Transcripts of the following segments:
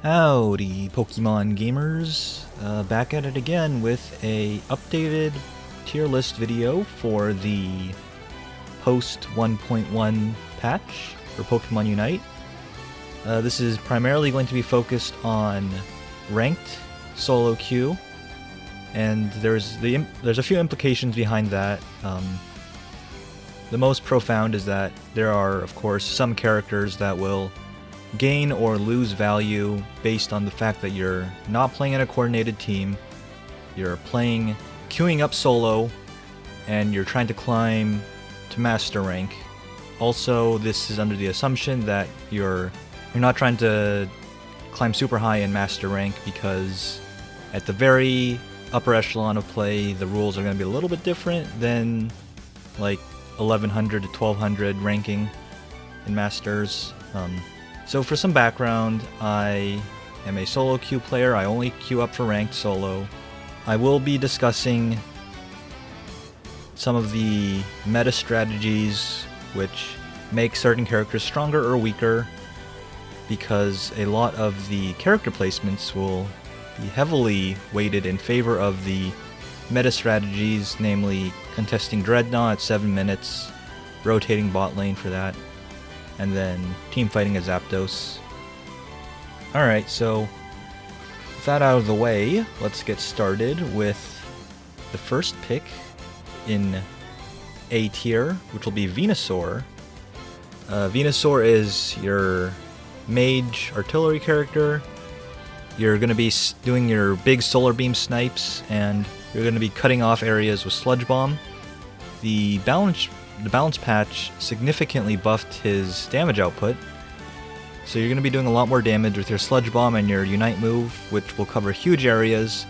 Howdy, Pokemon gamers! Back at it again with a updated tier list video for the post 1.1 patch for Pokemon Unite. This is primarily going to be focused on ranked solo queue, and there's a few implications behind that. The most profound is that there are, of course, some characters that will gain or lose value based on the fact that you're not playing in a coordinated team, you're queuing up solo, and you're trying to climb to master rank. Also, this is under the assumption that you're not trying to climb super high in master rank, because at the very upper echelon of play, the rules are going to be a little bit different than like 1100 to 1200 ranking in masters. So for some background, I am a solo queue player. I only queue up for ranked solo. I will be discussing some of the meta strategies which make certain characters stronger or weaker, because a lot of the character placements will be heavily weighted in favor of the meta strategies, namely contesting Dreadnought at 7 minutes, rotating bot lane for that, and then team fighting a Zapdos. Alright, so with that out of the way, let's get started with the first pick in A tier, which will be Venusaur. Venusaur is your mage artillery character. You're going to be doing your big solar beam snipes, and you're going to be cutting off areas with Sludge Bomb. The balance patch significantly buffed his damage output, so you're going to be doing a lot more damage with your Sludge Bomb and your Unite move, which will cover huge areas.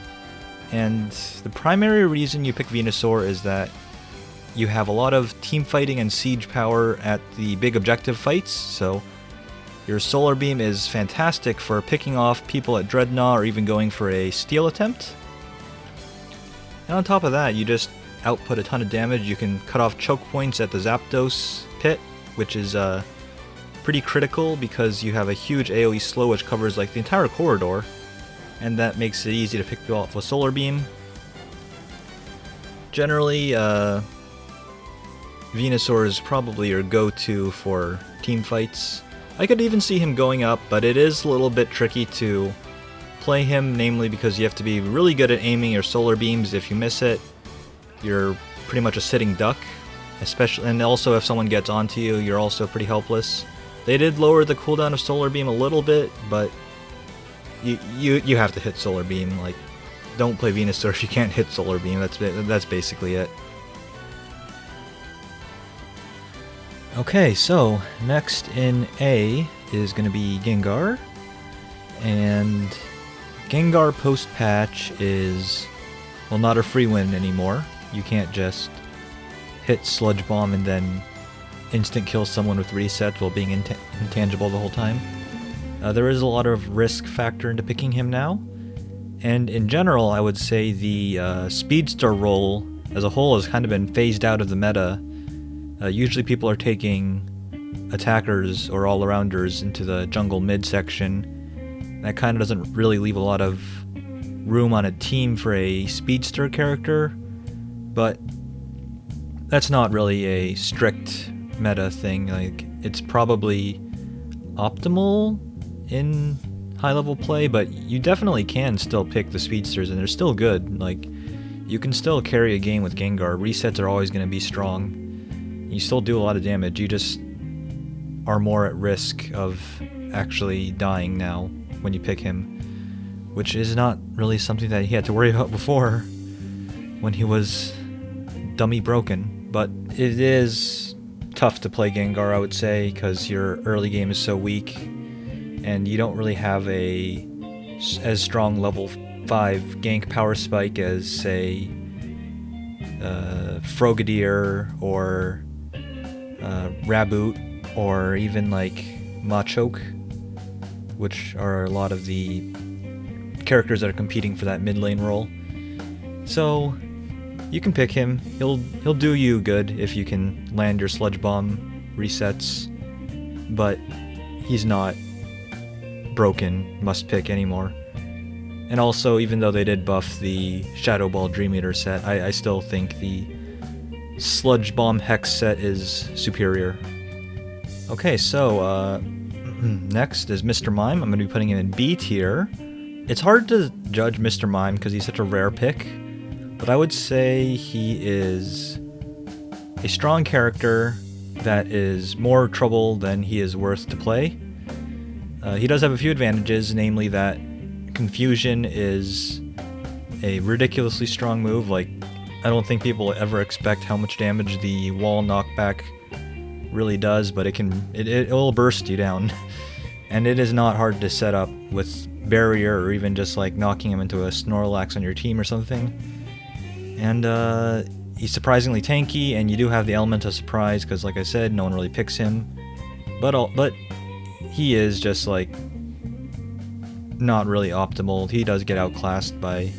And the primary reason you pick Venusaur is that you have a lot of team fighting and siege power at the big objective fights, so your Solar Beam is fantastic for picking off people at Dreadnought or even going for a steal attempt. And on top of that, you just output a ton of damage. You can cut off choke points at the Zapdos pit, which is pretty critical because you have a huge AoE slow which covers like the entire corridor, and that makes it easy to pick people off with Solar Beam. Generally, Venusaur is probably your go-to for team fights. I could even see him going up, but it is a little bit tricky to play him, namely because you have to be really good at aiming your Solar Beams. If you miss it, you're pretty much a sitting duck, especially, and also if someone gets onto you, you're also pretty helpless. They did lower the cooldown of Solar Beam a little bit, but you have to hit Solar Beam. Like, don't play Venusaur if you can't hit Solar Beam. That's basically it. Okay, so next in A is going to be Gengar, and Gengar post-patch is, well, not a free win anymore. You can't just hit Sludge Bomb and then instant kill someone with resets while being intangible the whole time. There is a lot of risk factor into picking him now, and in general I would say the Speedster role as a whole has kind of been phased out of the meta. Usually people are taking attackers or all-arounders into the jungle midsection. That kind of doesn't really leave a lot of room on a team for a Speedster character, but that's not really a strict meta thing. Like, it's probably optimal in high-level play, but you definitely can still pick the Speedsters, and they're still good. Like, you can still carry a game with Gengar. Resets are always going to be strong. You still do a lot of damage, you just are more at risk of actually dying now when you pick him, which is not really something that he had to worry about before when he was dummy broken. But it is tough to play Gengar, I would say, because your early game is so weak and you don't really have as strong level 5 gank power spike as, say, Frogadier or Raboot, or even like Machoke, which are a lot of the characters that are competing for that mid lane role. So you can pick him. He'll do you good if you can land your Sludge Bomb resets, but he's not broken must-pick anymore. And also, even though they did buff the Shadow Ball Dream Eater set, I still think the Sludge Bomb Hex set is superior. Okay, so next is Mr. Mime. I'm going to be putting him in B tier. It's hard to judge Mr. Mime because he's such a rare pick, but I would say he is a strong character that is more trouble than he is worth to play. He does have a few advantages, namely that Confusion is a ridiculously strong move. Like, I don't think people ever expect how much damage the wall knockback really does, but it will burst you down. And it is not hard to set up with Barrier or even just like knocking him into a Snorlax on your team or something. And he's surprisingly tanky, and you do have the element of surprise because, like I said, no one really picks him. But he is just like not really optimal. He does get outclassed by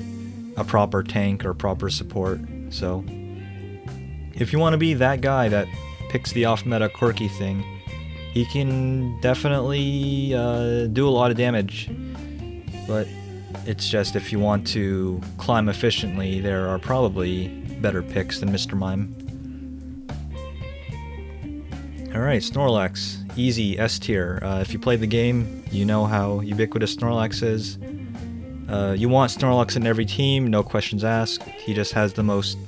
a proper tank or proper support. So if you want to be that guy that picks the off-meta quirky thing, he can definitely do a lot of damage. But it's just, if you want to climb efficiently, there are probably better picks than Mr. Mime. Alright, Snorlax. Easy, S tier. If you play the game, you know how ubiquitous Snorlax is. You want Snorlax in every team, no questions asked. He just has the most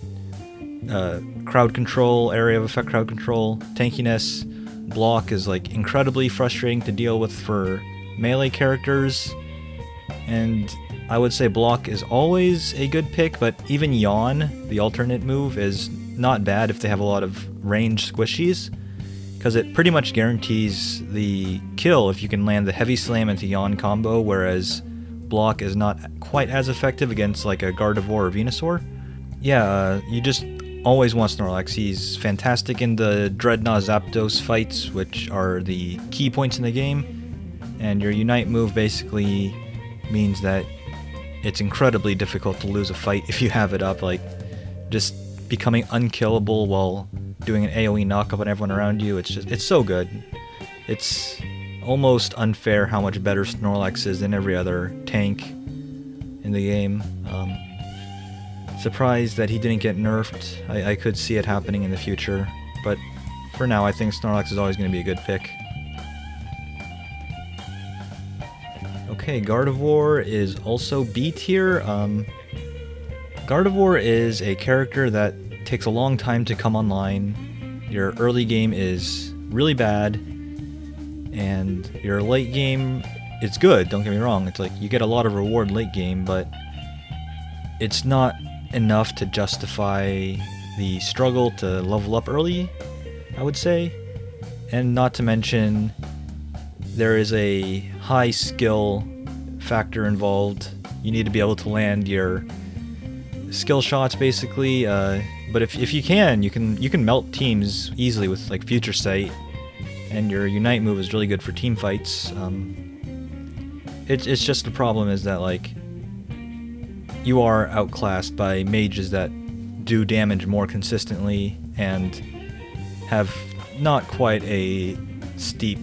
crowd control, area of effect crowd control, tankiness. Block is like incredibly frustrating to deal with for melee characters. And I would say Block is always a good pick, but even Yawn, the alternate move, is not bad if they have a lot of range squishies, because it pretty much guarantees the kill if you can land the Heavy Slam into Yawn combo, whereas Block is not quite as effective against like a Gardevoir or Venusaur. Yeah, you just always want Snorlax. He's fantastic in the Dreadnought Zapdos fights, which are the key points in the game, and your Unite move basically means that it's incredibly difficult to lose a fight if you have it up, like just becoming unkillable while doing an AoE knockup on everyone around you. It's so good. It's almost unfair how much better Snorlax is than every other tank in the game. Surprised that he didn't get nerfed. I could see it happening in the future, but for now I think Snorlax is always going to be a good pick. Okay, Gardevoir is also B tier. Gardevoir is a character that takes a long time to come online. Your early game is really bad, and your late game is good, don't get me wrong. It's like you get a lot of reward late game, but it's not enough to justify the struggle to level up early, I would say. And not to mention, there is a high skill factor involved. You need to be able to land your skill shots, basically. But if you can melt teams easily with like Future Sight, and your Unite move is really good for team fights. It's just the problem is that like you are outclassed by mages that do damage more consistently and have not quite a steep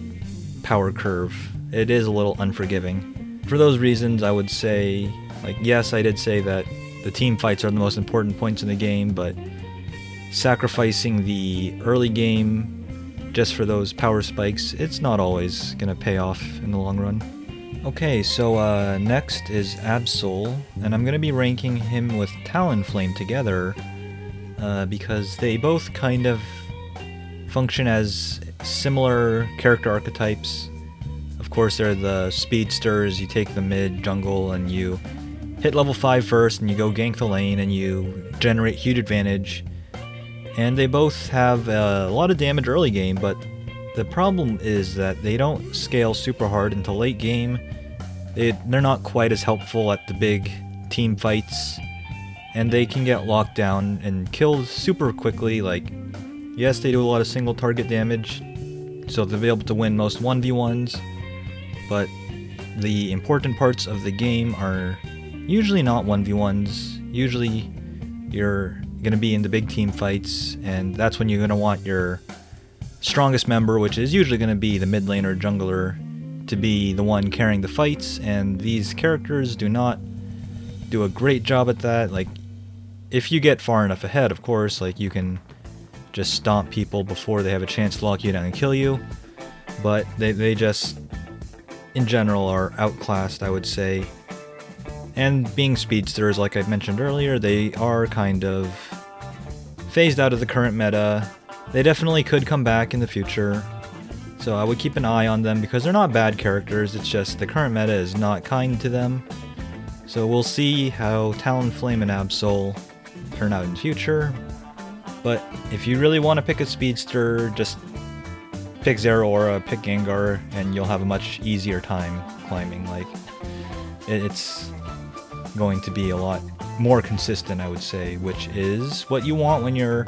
power curve. It is a little unforgiving. For those reasons, I would say, like, yes, I did say that the team fights are the most important points in the game, but sacrificing the early game just for those power spikes, it's not always going to pay off in the long run. Okay, so next is Absol, and I'm going to be ranking him with Talonflame together because they both kind of function as similar character archetypes. Of course, they're the speedsters. You take the mid jungle and you hit level 5 first, and you go gank the lane and you generate huge advantage. And they both have a lot of damage early game, but the problem is that they don't scale super hard until late game. They're not quite as helpful at the big team fights, and they can get locked down and killed super quickly. Like, yes, they do a lot of single target damage, so they'll be able to win most 1v1s, but the important parts of the game are usually not 1v1s. Usually you're going to be in the big team fights, and that's when you're going to want your strongest member, which is usually going to be the mid laner jungler, to be the one carrying the fights, and these characters do not do a great job at that. Like, if you get far enough ahead, of course, like, you can just stomp people before they have a chance to lock you down and kill you, but they just, in general, are outclassed, I would say. And being speedsters, like I mentioned earlier, they are kind of phased out of the current meta. They definitely could come back in the future, so I would keep an eye on them because they're not bad characters, it's just the current meta is not kind to them. So we'll see how Talonflame and Absol turn out in the future. But if you really want to pick a speedster, just pick Zeraora, pick Gengar, and you'll have a much easier time climbing. Like, it's going to be a lot more consistent, I would say, which is what you want when you're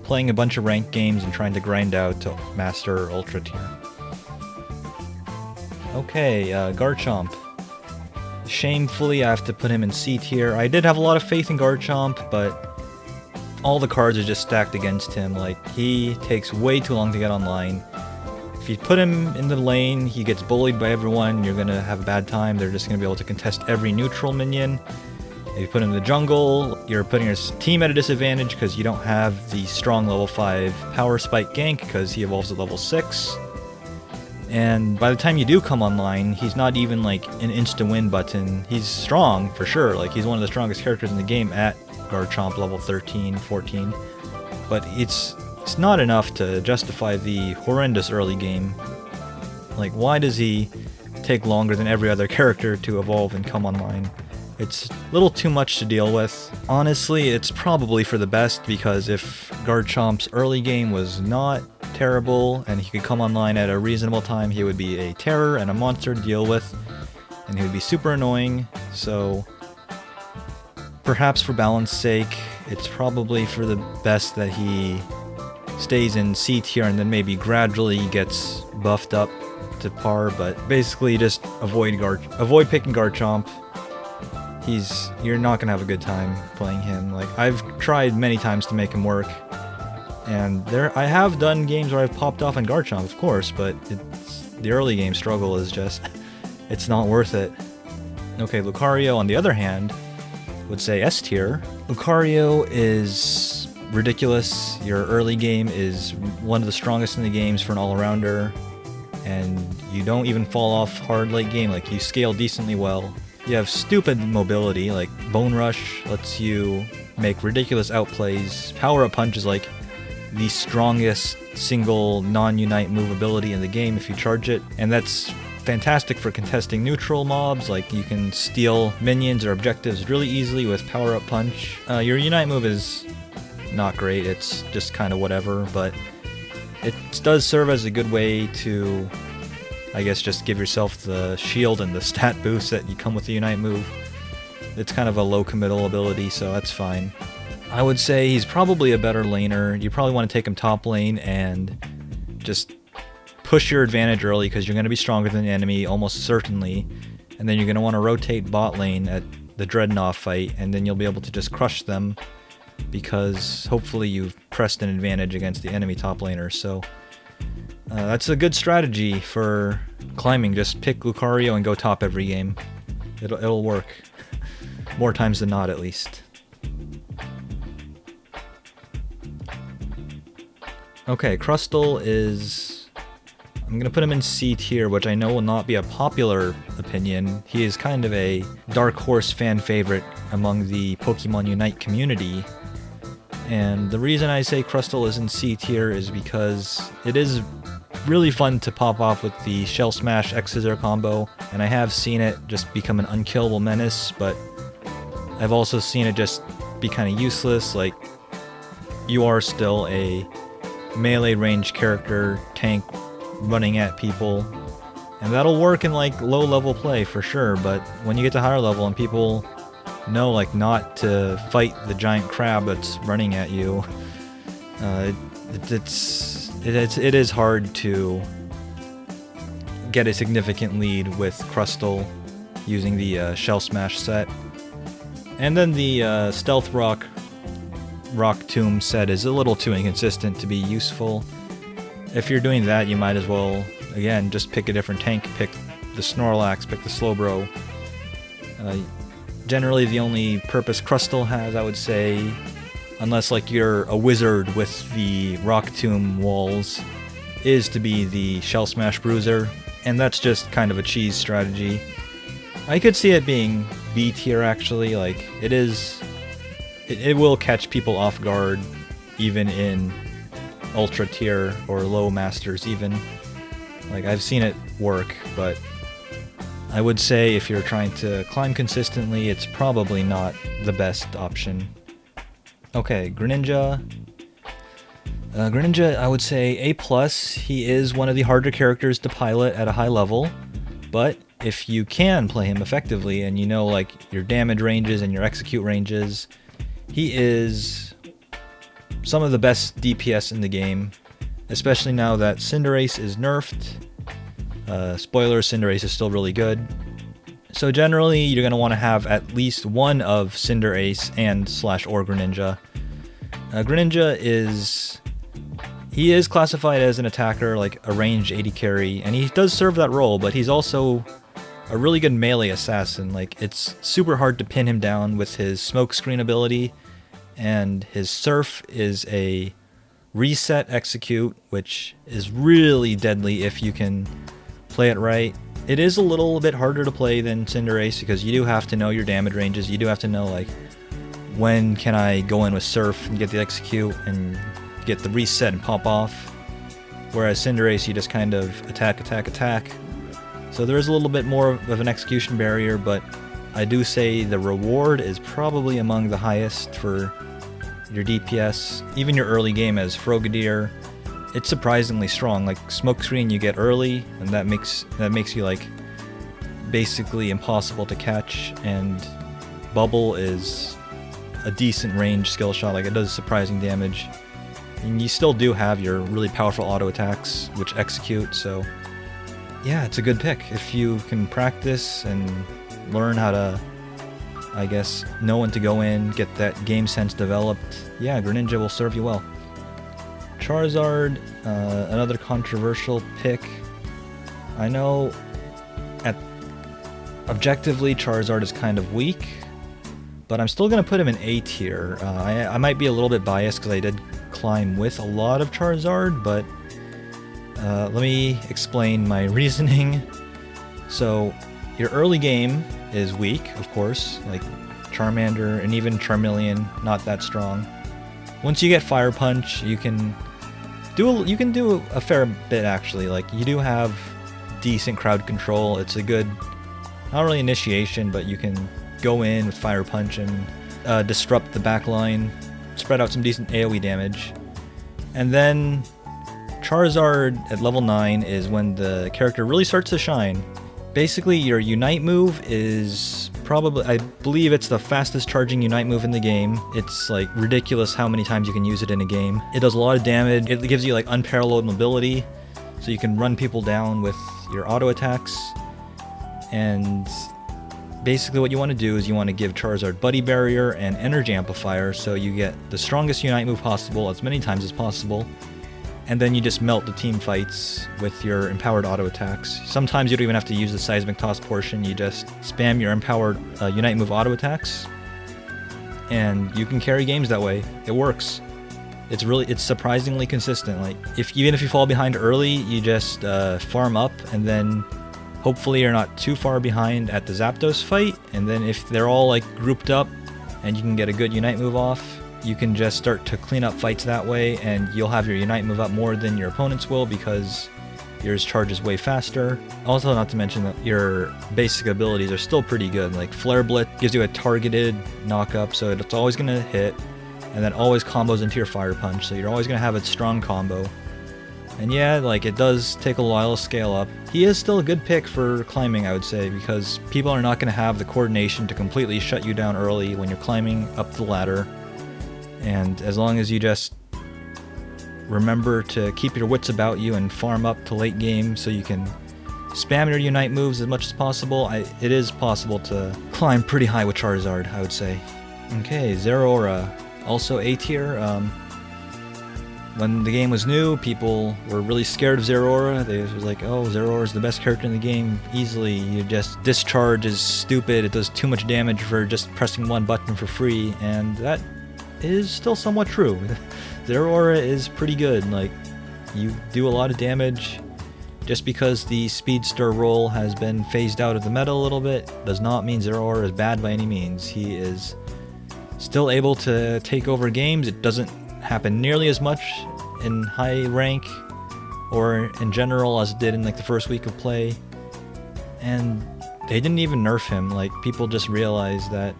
playing a bunch of ranked games and trying to grind out to Master or Ultra tier. Okay, Garchomp. Shamefully, I have to put him in C tier. I did have a lot of faith in Garchomp, but all the cards are just stacked against him. Like, he takes way too long to get online. If you put him in the lane, he gets bullied by everyone, you're gonna have a bad time. They're just gonna be able to contest every neutral minion. If you put him in the jungle, you're putting your team at a disadvantage because you don't have the strong level 5 power spike gank because he evolves at level 6. And by the time you do come online, he's not even like an insta-win button. He's strong, for sure. Like, he's one of the strongest characters in the game at Garchomp level 13, 14. But it's not enough to justify the horrendous early game. Like, why does he take longer than every other character to evolve and come online? It's a little too much to deal with. Honestly, it's probably for the best, because if Garchomp's early game was not terrible and he could come online at a reasonable time, he would be a terror and a monster to deal with, and he would be super annoying. So perhaps for balance sake, it's probably for the best that he stays in C tier and then maybe gradually gets buffed up to par, but basically just avoid picking Garchomp. You're not gonna have a good time playing him. Like, I've tried many times to make him work, and I have done games where I've popped off on Garchomp, of course, but the early game struggle is just, it's not worth it. Okay, Lucario, on the other hand, would say S tier. Lucario is ridiculous. Your early game is one of the strongest in the games for an all-arounder, and you don't even fall off hard late game. Like, you scale decently well. You have stupid mobility, like Bone Rush lets you make ridiculous outplays. Power-Up Punch is like the strongest single non-unite move ability in the game if you charge it, and that's fantastic for contesting neutral mobs. Like, you can steal minions or objectives really easily with Power-Up Punch. Your unite move is not great, it's just kind of whatever, but it does serve as a good way to, I guess, just give yourself the shield and the stat boost that you come with the Unite move. It's kind of a low committal ability, so that's fine. I would say he's probably a better laner. You probably want to take him top lane and just push your advantage early because you're going to be stronger than the enemy, almost certainly. And then you're going to want to rotate bot lane at the Dreadnought fight, and then you'll be able to just crush them because hopefully you've pressed an advantage against the enemy top laner. So that's a good strategy for climbing. Just pick Lucario and go top every game. It'll work. More times than not, at least. Okay, Crustle is... I'm gonna put him in C tier, which I know will not be a popular opinion. He is kind of a dark horse fan favorite among the Pokemon Unite community. And the reason I say Crustle is in C tier is because it is really fun to pop off with the Shell Smash X-Scissor combo, and I have seen it just become an unkillable menace, but I've also seen it just be kind of useless. Like, you are still a melee range character, tank, running at people, and that'll work in like low level play for sure, but when you get to higher level and people know like not to fight the giant crab that's running at you, it is hard to get a significant lead with Crustle using the Shell Smash set. And then the Stealth Rock Tomb set is a little too inconsistent to be useful. If you're doing that, you might as well, again, just pick a different tank. Pick the Snorlax, pick the Slowbro. Generally the only purpose Crustle has, I would say, unless like you're a wizard with the Rock Tomb walls, is to be the Shell Smash Bruiser, and that's just kind of a cheese strategy. I could see it being B tier actually, like it will catch people off guard even in Ultra tier or low masters even. Like I've seen it work, but I would say if you're trying to climb consistently, it's probably not the best option. Okay, Greninja. Greninja, I would say A+. He is one of the harder characters to pilot at a high level, but if you can play him effectively and you know like your damage ranges and your execute ranges, he is some of the best DPS in the game, especially now that Cinderace is nerfed. Spoiler, Cinderace is still really good. So generally, you're going to want to have at least one of Cinderace and /or Greninja. Greninja is classified as an attacker, like a ranged 80 carry, and he does serve that role, but he's also a really good melee assassin. Like, it's super hard to pin him down with his smokescreen ability, and his Surf is a reset execute, which is really deadly if you can play it right. It is a little bit harder to play than Cinderace because you do have to know your damage ranges. You do have to know like when can I go in with Surf and get the execute and get the reset and pop off. Whereas Cinderace, you just kind of attack, attack, attack. So there is a little bit more of an execution barrier, but I do say the reward is probably among the highest for your DPS. Even your early game as Frogadier, it's surprisingly strong. Like Smokescreen you get early, and that makes you like basically impossible to catch, and Bubble is a decent range skill shot, like it does surprising damage. And you still do have your really powerful auto attacks which execute, so yeah, it's a good pick. If you can practice and learn how to, I guess, know when to go in, get that game sense developed, yeah, Greninja will serve you well. Charizard, another controversial pick. I know objectively Charizard is kind of weak, but I'm still going to put him in A tier. I might be a little bit biased because I did climb with a lot of Charizard, but let me explain my reasoning. So your early game is weak, of course, like Charmander and even Charmeleon, not that strong. Once you get Fire Punch, you can do a fair bit actually. Like you do have decent crowd control. It's a good, not really initiation, but you can go in with Fire Punch and disrupt the backline, spread out some decent AoE damage. And then Charizard at level 9 is when the character really starts to shine. Basically, your Unite move is probably, I believe it's the fastest charging Unite move in the game. It's like ridiculous how many times you can use it in a game. It does a lot of damage. It gives you like unparalleled mobility, so you can run people down with your auto attacks. And basically what you want to do is you want to give Charizard Buddy Barrier and Energy Amplifier, so you get the strongest Unite move possible as many times as possible. And then you just melt the team fights with your empowered auto attacks. Sometimes you don't even have to use the Seismic Toss portion, you just spam your empowered Unite move auto attacks, and you can carry games that way. It works. It's surprisingly consistent. Like even if you fall behind early, you just farm up, and then hopefully you're not too far behind at the Zapdos fight, and then if they're all like grouped up and you can get a good Unite move off, you can just start to clean up fights that way, and you'll have your Unite move up more than your opponents will because yours charges way faster. Also, not to mention that your basic abilities are still pretty good. Like Flare Blitz gives you a targeted knock-up, so it's always going to hit, and then always combos into your Fire Punch, so you're always going to have a strong combo. And yeah, like it does take a while to scale up. He is still a good pick for climbing, I would say, because people are not going to have the coordination to completely shut you down early when you're climbing up the ladder. And as long as you just remember to keep your wits about you and farm up to late game so you can spam your Unite moves as much as possible, it is possible to climb pretty high with Charizard, I would say. Okay, Zeraora, also A tier. when the game was new, people were really scared of Zeraora. They was like, oh, Zeraora is the best character in the game, easily. You just discharge is stupid. It does too much damage for just pressing one button for free, and that is still somewhat true. Zeraora is pretty good. Like, you do a lot of damage. Just because the Speedster role has been phased out of the meta a little bit does not mean Zeraora is bad by any means. He is still able to take over games. It doesn't happen nearly as much in high rank or in general as it did in like the first week of play. And they didn't even nerf him. Like, people just realized that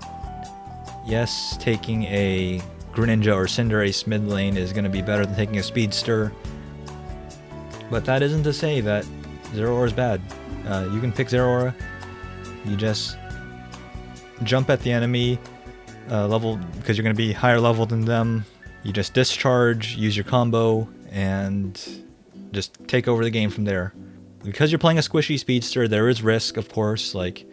yes, taking a Greninja or Cinderace mid lane is going to be better than taking a Speedster. But that isn't to say that Zeraora is bad. You can pick Zeraora. You just jump at the enemy level because you're going to be higher level than them. You just discharge, use your combo, and just take over the game from there. Because you're playing a squishy Speedster, there is risk, of course. Like,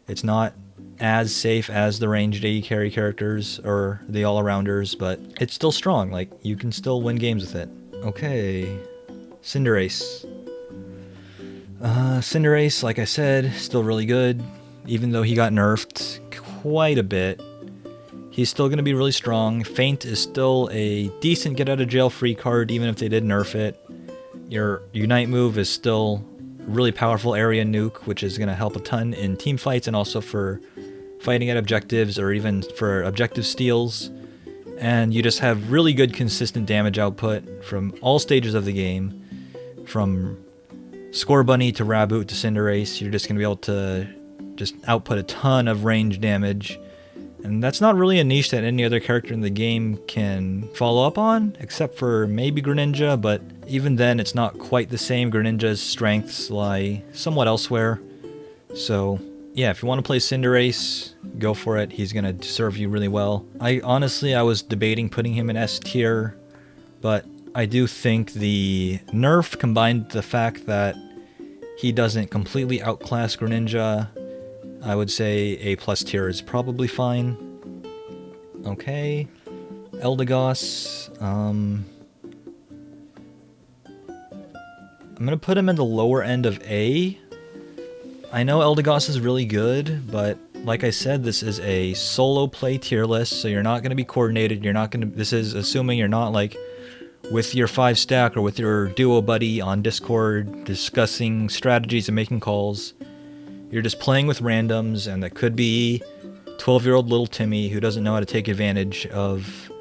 it's not as safe as the ranged AD carry characters or the all-arounders, but it's still strong. Like, you can still win games with it. Okay, Cinderace. Cinderace, like I said, still really good, even though he got nerfed quite a bit. He's still going to be really strong. Feint is still a decent get-out-of-jail-free card, even if they did nerf it. Your Unite move is still really powerful area nuke, which is going to help a ton in team fights and also for fighting at objectives or even for objective steals. And you just have really good consistent damage output from all stages of the game. From Scorbunny to Raboot to Cinderace, you're just going to be able to just output a ton of range damage. And that's not really a niche that any other character in the game can follow up on, except for maybe Greninja, but even then it's not quite the same. Greninja's strengths lie somewhat elsewhere. So yeah, if you want to play Cinderace, go for it. He's going to serve you really well. I was debating putting him in S tier, but I do think the nerf combined with the fact that he doesn't completely outclass Greninja, I would say A+ tier is probably fine. Okay, Eldegoss. I'm gonna put him in the lower end of A. I know Eldegoss is really good, but like I said, this is a solo play tier list, so you're not gonna be coordinated. This is assuming you're not like with your 5-stack or with your duo buddy on Discord discussing strategies and making calls. You're just playing with randoms, and that could be 12-year-old little Timmy who doesn't know how to take advantage of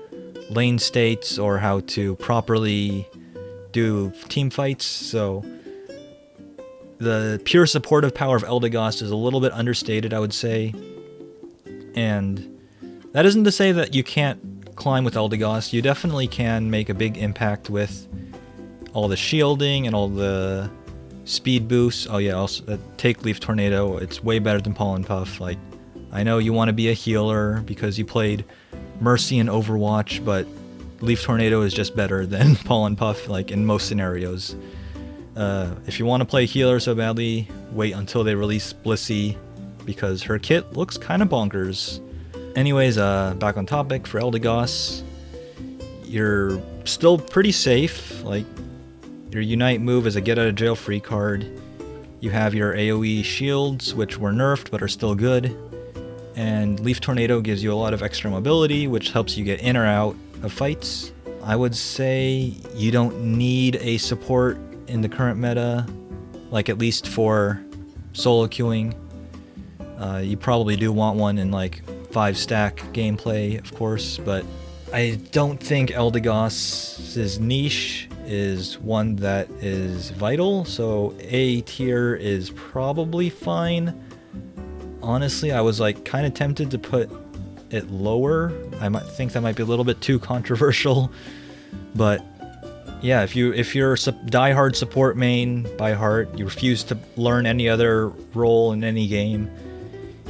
lane states or how to properly do team fights. So the pure supportive power of Eldegoss is a little bit understated, I would say. And that isn't to say that you can't climb with Eldegoss. You definitely can make a big impact with all the shielding and all the speed boosts. Oh yeah, also take Leaf Tornado. It's way better than Pollen Puff. Like, I know you want to be a healer because you played Mercy in Overwatch, but Leaf Tornado is just better than Pollen Puff, like in most scenarios. If you want to play healer so badly, wait until they release Blissey, because her kit looks kind of bonkers. Anyways, back on topic for Eldegoss. You're still pretty safe. Like, your Unite move is a get-out-of-jail-free card. You have your AoE shields, which were nerfed but are still good. And Leaf Tornado gives you a lot of extra mobility, which helps you get in or out of fights. I would say you don't need a support in the current meta, like at least for solo queuing. You probably do want one in like 5-stack gameplay, of course, but I don't think Eldegoss's niche is one that is vital, so A tier is probably fine. Honestly, I was like kind of tempted to put it lower. I might think that might be a little bit too controversial, but yeah, if you're a diehard support main by heart, you refuse to learn any other role in any game,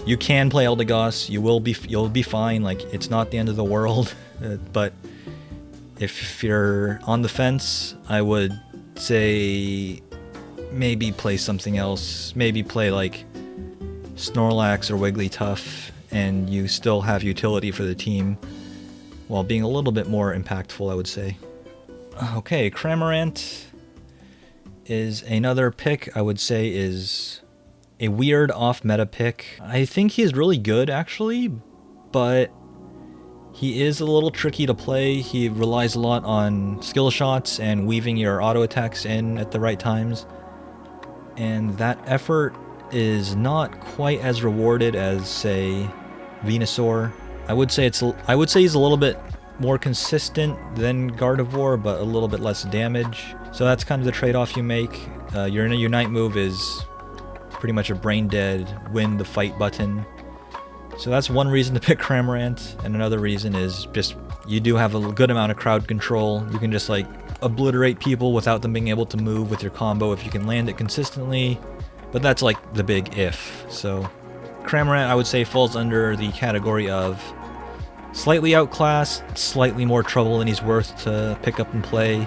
you can play Eldegoss. You'll be fine. Like, it's not the end of the world. But if you're on the fence, I would say maybe play something else. Maybe play like Snorlax or Wigglytuff, and you still have utility for the team while being a little bit more impactful, I would say. Okay, Cramorant is another pick I would say is a weird off-meta pick. I think he's really good actually, but he is a little tricky to play. He relies a lot on skill shots and weaving your auto attacks in at the right times. And that effort is not quite as rewarded as, say, Venusaur. I would say he's a little bit more consistent than Gardevoir, but a little bit less damage. So that's kind of the trade-off you make. Your Unite move is pretty much a brain-dead, win the fight button. So that's one reason to pick Cramorant, and another reason is just you do have a good amount of crowd control. You can just like obliterate people without them being able to move with your combo if you can land it consistently, but that's like the big if. So Cramorant I would say falls under the category of slightly outclassed, slightly more trouble than he's worth to pick up and play,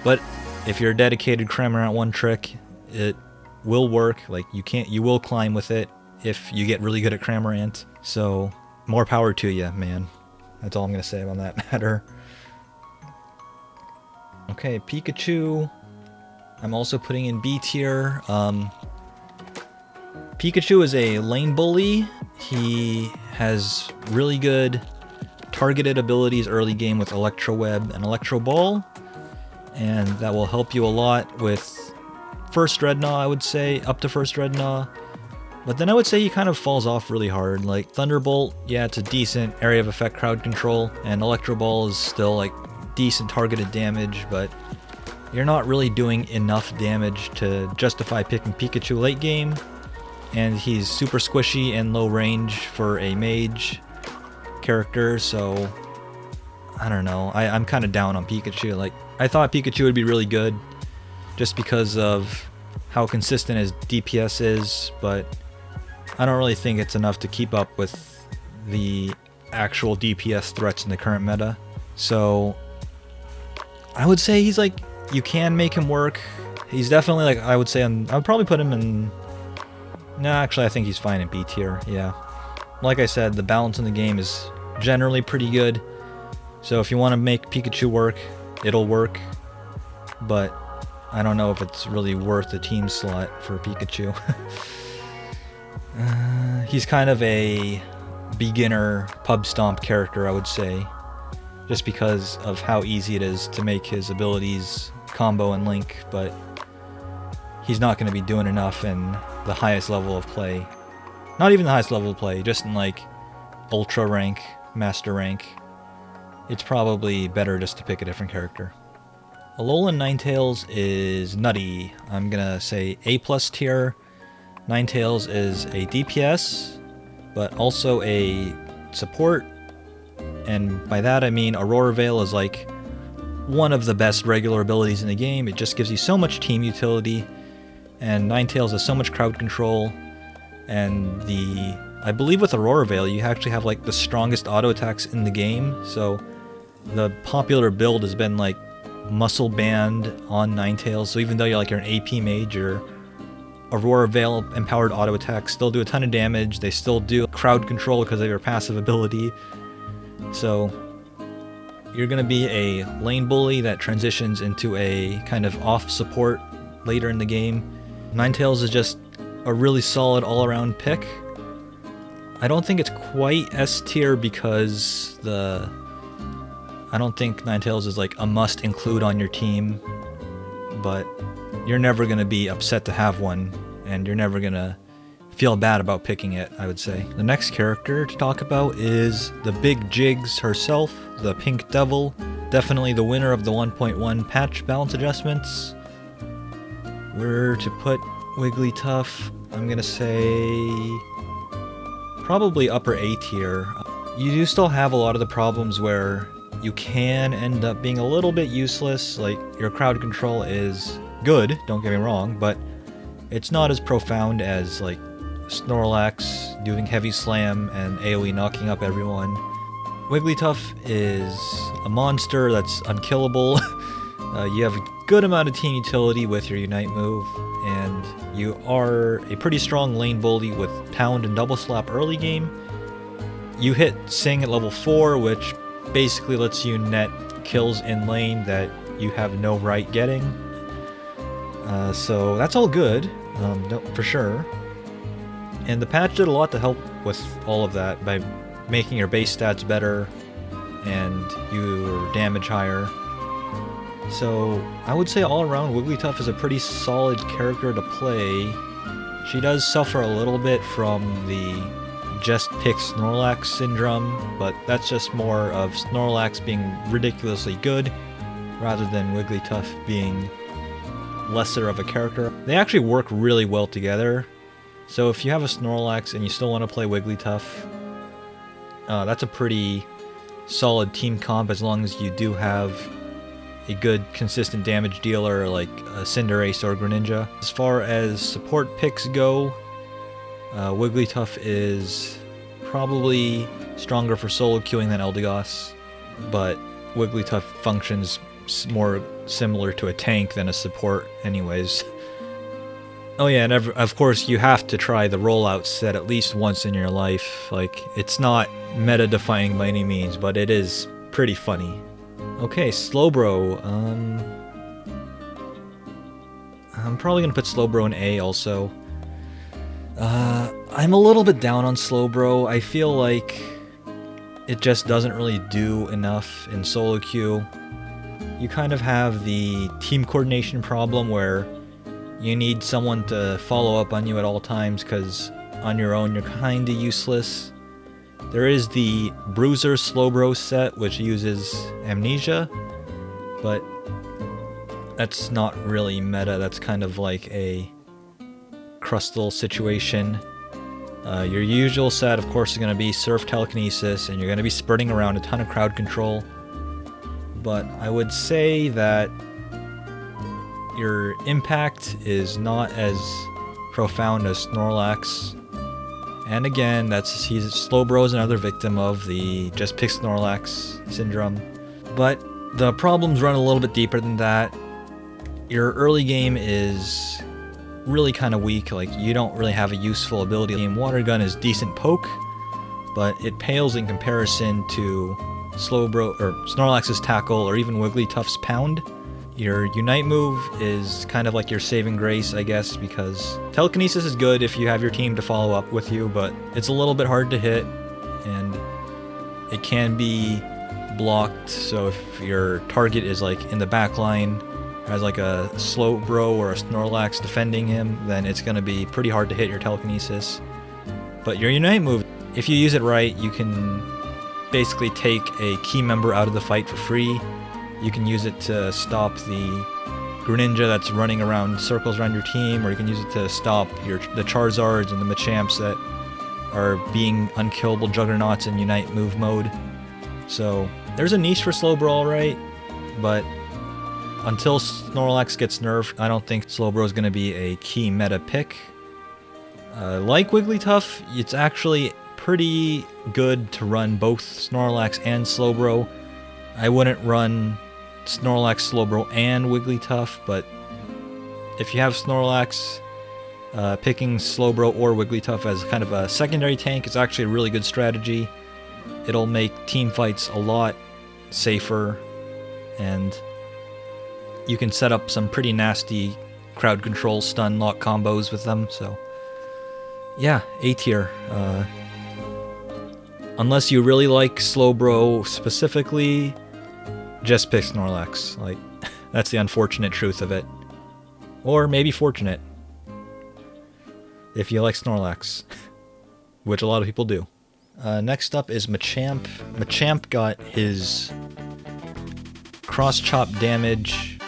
but if you're a dedicated Cramorant one trick, it will work. Like you will climb with it if you get really good at Cramorant. So more power to you, man. That's all I'm gonna say on that matter. Okay, Pikachu. I'm also putting in B tier. Pikachu is a lane bully. He has really good targeted abilities early game with Electro Web and Electro Ball, and that will help you a lot with first Dreadnought, I would say, up to first Dreadnought. But then I would say he kind of falls off really hard. Like Thunderbolt, yeah, it's a decent area of effect crowd control, and Electro Ball is still like decent targeted damage, but you're not really doing enough damage to justify picking Pikachu late game, and he's super squishy and low range for a mage character, so I don't know. I'm kind of down on Pikachu. Like, I thought Pikachu would be really good just because of how consistent his DPS is, but I don't really think it's enough to keep up with the actual DPS threats in the current meta. So I would say he's like, you can make him work. He's definitely like, I would say, I would probably put him in, no, actually I think he's fine in B tier, yeah. Like I said, the balance in the game is generally pretty good. So if you want to make Pikachu work, it'll work. But I don't know if it's really worth the team slot for Pikachu. He's kind of a beginner pub stomp character, I would say, just because of how easy it is to make his abilities combo and link, but he's not going to be doing enough in the highest level of play. Not even the highest level of play, just in like ultra rank, master rank. It's probably better just to pick a different character. Alolan-Ninetales is nutty. I'm gonna say A+ tier. Ninetales is a DPS, but also a support, and by that I mean Aurora Veil is like one of the best regular abilities in the game. It just gives you so much team utility, and Ninetales has so much crowd control, and I believe with Aurora Veil you actually have like the strongest auto attacks in the game, so the popular build has been like Muscle Band on Ninetales, so even though you're an AP mage, your Aurora Veil empowered auto attacks still do a ton of damage. They still do crowd control because of your passive ability. So you're going to be a lane bully that transitions into a kind of off support later in the game. Ninetales is just a really solid all-around pick. I don't think it's quite S tier because I don't think Ninetales is like a must include on your team, but you're never going to be upset to have one, and you're never going to feel bad about picking it, I would say. The next character to talk about is the Big Jigs herself, the Pink Devil. Definitely the winner of the 1.1 patch balance adjustments. Where to put Wigglytuff, I'm going to say probably upper A tier. You do still have a lot of the problems where you can end up being a little bit useless. Like, your crowd control is good, don't get me wrong, but it's not as profound as like Snorlax doing heavy slam and AoE knocking up everyone. Wigglytuff is a monster that's unkillable. You have a good amount of team utility with your Unite move, and you are a pretty strong lane bully with Pound and Double Slap early game. You hit Sing at level 4, which basically lets you net kills in lane that you have no right getting. So that's all good, for sure. And the patch did a lot to help with all of that by making your base stats better and your damage higher. So I would say all around Wigglytuff is a pretty solid character to play. She does suffer a little bit from the just pick Snorlax syndrome, but that's just more of Snorlax being ridiculously good rather than Wigglytuff being lesser of a character. They actually work really well together. So if you have a Snorlax and you still want to play Wigglytuff, that's a pretty solid team comp as long as you do have a good consistent damage dealer like Cinderace or Greninja. As far as support picks go, Wigglytuff is probably stronger for solo queuing than Eldegoss, but Wigglytuff functions more similar to a tank than a support anyways. Oh yeah, and of course you have to try the rollout set at least once in your life. Like, it's not meta-defining by any means, but it is pretty funny. Okay, Slowbro. I'm probably gonna put Slowbro in A also. I'm a little bit down on Slowbro. I feel like it just doesn't really do enough in solo queue. You kind of have the team coordination problem where you need someone to follow up on you at all times, because on your own you're kinda useless. There is the Bruiser Slowbro set, which uses Amnesia, but that's not really meta. That's kind of like a Crustle situation. Your usual set, of course, is going to be Surf Telekinesis, and you're going to be spurting around a ton of crowd control. But I would say that your impact is not as profound as Snorlax. And again, Slowbro is another victim of the just pick Snorlax syndrome. But the problems run a little bit deeper than that. Your early game is really kind of weak. Like, you don't really have a useful ability. Water Gun is decent poke, but it pales in comparison to Slowbro or Snorlax's Tackle or even Wigglytuff's Pound. Your Unite move is kind of like your saving grace, I guess, because Telekinesis is good if you have your team to follow up with you, but it's a little bit hard to hit, and it can be blocked. So if your target is like in the back line, has like a Slowbro or a Snorlax defending him, then it's going to be pretty hard to hit your Telekinesis. But your Unite move, if you use it right, you can basically take a key member out of the fight for free. You can use it to stop the Greninja that's running around circles around your team, or you can use it to stop the Charizards and the Machamps that are being unkillable juggernauts in Unite move mode. So there's a niche for Slowbro, alright, but until Snorlax gets nerfed, I don't think Slowbro is going to be a key meta pick. Like Wigglytuff, it's actually pretty good to run both Snorlax and Slowbro. I wouldn't run Snorlax, Slowbro, and Wigglytuff, but if you have Snorlax, picking Slowbro or Wigglytuff as kind of a secondary tank is actually a really good strategy. It'll make team fights a lot safer, and you can set up some pretty nasty crowd control stun lock combos with them, so yeah, A tier. Unless you really like Slowbro specifically, just pick Snorlax. Like, that's the unfortunate truth of it. Or maybe fortunate, if you like Snorlax, which a lot of people do. Next up is Machamp. Machamp got his cross-chop damage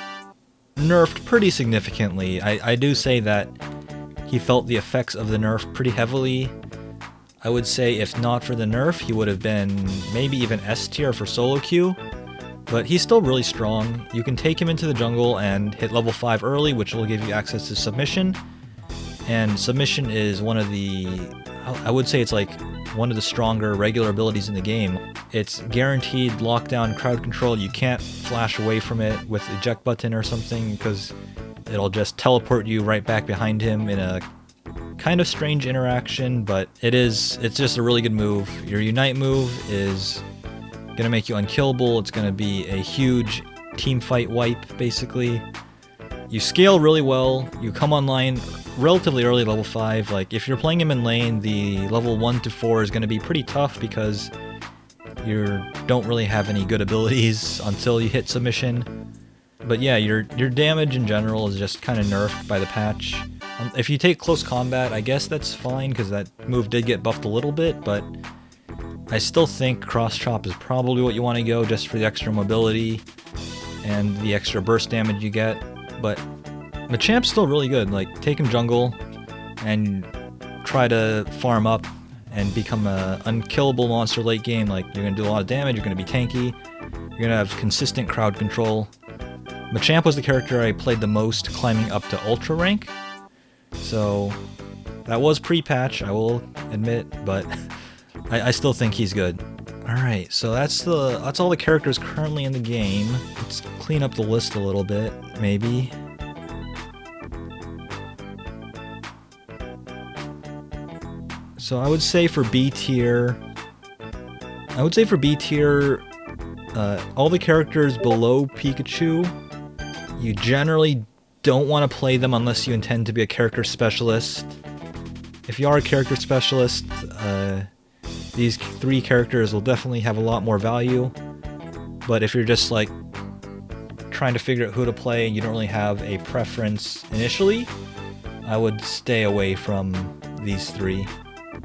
nerfed pretty significantly. I do say that he felt the effects of the nerf pretty heavily. I would say if not for the nerf, he would have been maybe even S tier for solo queue. But he's still really strong. You can take him into the jungle and hit level 5 early, which will give you access to Submission. And Submission is one of the, I would say it's like one of the stronger regular abilities in the game. It's guaranteed lockdown crowd control. You can't flash away from it with eject button or something, because it'll just teleport you right back behind him in a kind of strange interaction, but it's just a really good move. Your Unite move is gonna make you unkillable. It's gonna be a huge team fight wipe, basically. You scale really well, you come online relatively early, level 5. Like, if you're playing him in lane, the level 1 to 4 is going to be pretty tough because you don't really have any good abilities until you hit submission. But yeah, your damage in general is just kind of nerfed by the patch. If you take close combat, I guess that's fine because that move did get buffed a little bit, but I still think cross chop is probably what you want to go just for the extra mobility and the extra burst damage you get. But Machamp's still really good. Like, take him jungle and try to farm up and become an unkillable monster late game. Like, you're going to do a lot of damage, you're going to be tanky, you're going to have consistent crowd control. Machamp was the character I played the most climbing up to Ultra rank, so that was pre-patch, I will admit, but I still think he's good. Alright, so that's all the characters currently in the game. Let's clean up the list a little bit, maybe. So I would say for B tier, all the characters below Pikachu, you generally don't want to play them unless you intend to be a character specialist. If you are a character specialist, these 3 characters will definitely have a lot more value. But if you're just like trying to figure out who to play and you don't really have a preference initially, I would stay away from these 3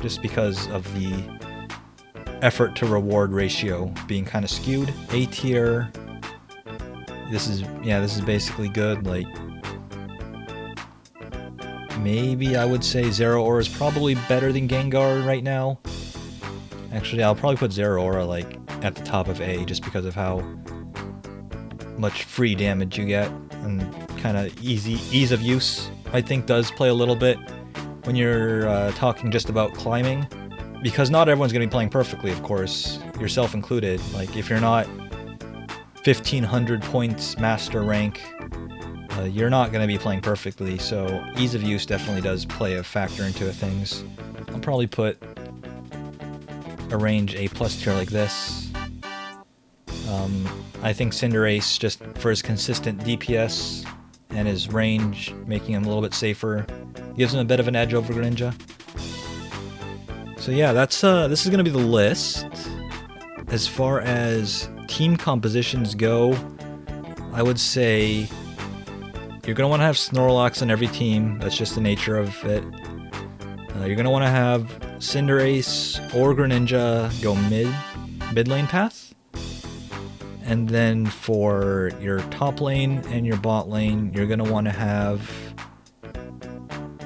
just because of the effort to reward ratio being kind of skewed. A tier, this is basically good. Like, maybe I would say Zeraora is probably better than Gengar right now. Actually, I'll probably put Zeraora like at the top of A just because of how much free damage you get and kind of ease of use. I think does play a little bit when you're talking just about climbing, because not everyone's going to be playing perfectly, of course, yourself included. Like, if you're not 1500 points master rank, you're not going to be playing perfectly, so ease of use definitely does play a factor into things. I'll probably put a range A+ tier like this. I think Cinderace, just for his consistent DPS and his range, making him a little bit safer, gives him a bit of an edge over Greninja. So yeah, this is going to be the list. As far as team compositions go, I would say you're going to want to have Snorlax on every team. That's just the nature of it. You're going to want to have Cinderace or Greninja go mid lane path. And then for your top lane and your bot lane, you're going to want to have,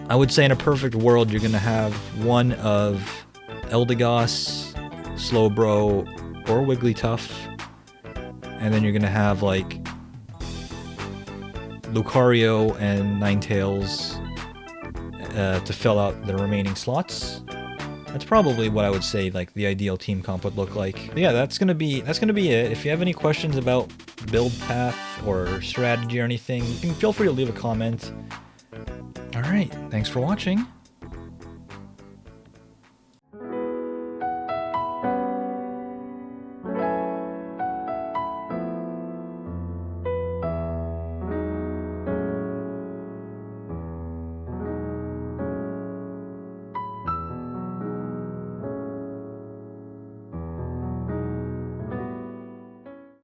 I would say in a perfect world, you're going to have one of Eldegoss, Slowbro, or Wigglytuff. And then you're going to have like Lucario and Ninetales to fill out the remaining slots. That's probably what I would say like the ideal team comp would look like. But yeah, that's gonna be it. If you have any questions about build path or strategy or anything, you can feel free to leave a comment. Alright, thanks for watching.